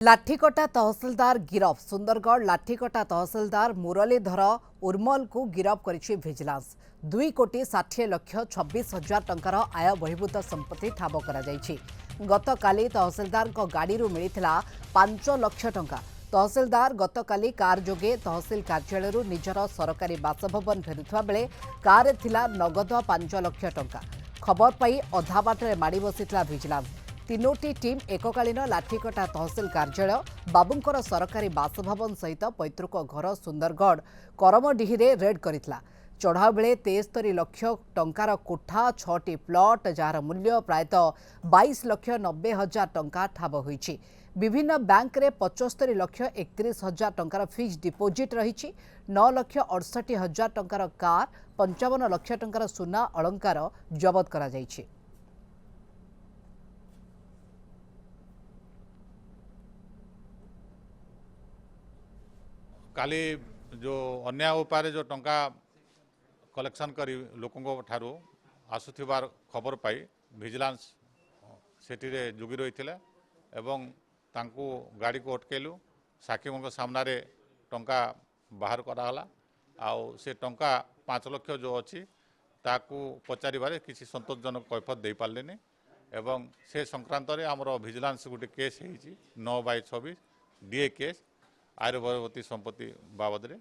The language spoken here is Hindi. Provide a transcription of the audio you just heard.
लाठीकटा तहसिलदार गिरफ सुंदरगढ़ लाठीकटा तहसिलदार मुरलीधर उर्मल को गिरफ करिछि विजिलेंस 2,60,26,000 टंकार आय बहिर्भूत संपत्ति ठाब करा जायछि। गतकाली तहसिलदार गाड़ी मिलिथिला 5 लाख टंका। तहसिलदार गतकाली कार जोगे तहसिल कार्यालय निजर सरकारी बासभवन फेरुवा बेले कार थिला नगद 5 लाख टंका। खबर पाई अधा बाटरे माड़ी बसिथिला विजिलेंस। तीनोटी टीम एककालीन लाठीकटा तहसिल कार्यालय बाबूंकर सरकारी बासभवन सहित पैतृक घर सुंदरगढ़ करमडीही रेड करथिला। चढ़ाऊ बेले 73 लाख टंकार कोठा 6टी प्लट जार मूल्य प्रायतः 22,90,000 टंका ठाब होईछि। विभिन्न बैंक रे 75 लाख 31,000 टंकार फिक्स डिपोजिट रही 9,68,000 टंकार कार 55 लाख टंकार सुना अलंकार जबत करा जायछि। काली जो अन्याय उपाय जो टंका कलेक्शन करी लोकों ठारू आसुथिबार खबर पाई विजिलेंस सेठी जुगी रही एवं तांकू गाड़ी को अटकेलु साक्षी सामना रे टंका बाहर कराला आउ से टंका 5 लाख जो अच्छी ताकू पचारे किसी संतोषजनक कैफत दे पारे एवं से संक्रांत रे आमर विजिलेंस गोटे केस है 9/26 डीए केस आयुर्भवती संपत्ति बाबद रे।